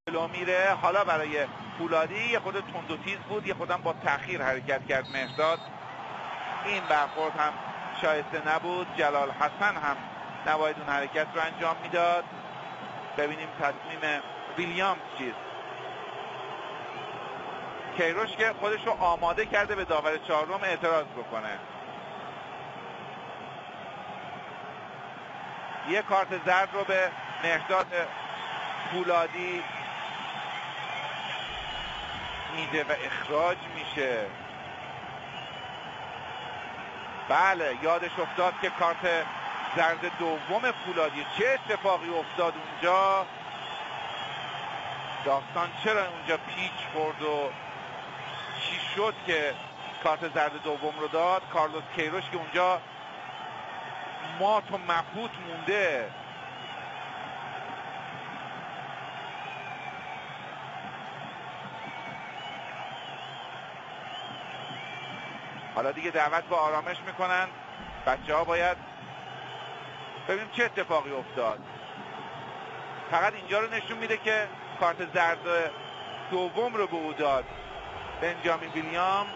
جلو میره. حالا برای فولادی یه خود تند و تیز بود، یه خودم با تأخیر حرکت کرد مهرداد. این برخورد هم شایسته نبود. جلال حسن هم نباید اون حرکت رو انجام میداد. ببینیم تصمیم ویلیامز چیست. کیروش که خودش رو آماده کرده به داور چهارم اعتراض بکنه. یه کارت زرد رو به مهرداد فولادی میده و اخراج میشه. بله یادش افتاد که کارت زرد دوم فولادی. چه اتفاقی افتاد اونجا؟ داستان چرا اونجا پیچ خورد و چی شد که کارت زرد دوم رو داد؟ کارلوس کیروش که اونجا مات و مبهوت مونده. حالا دیگه دعوت به آرامش میکنن. بچه ها باید ببینیم چه اتفاقی افتاد. فقط اینجا رو نشون میده که کارت زرد دوم رو به او داد بنجامین ویلیام.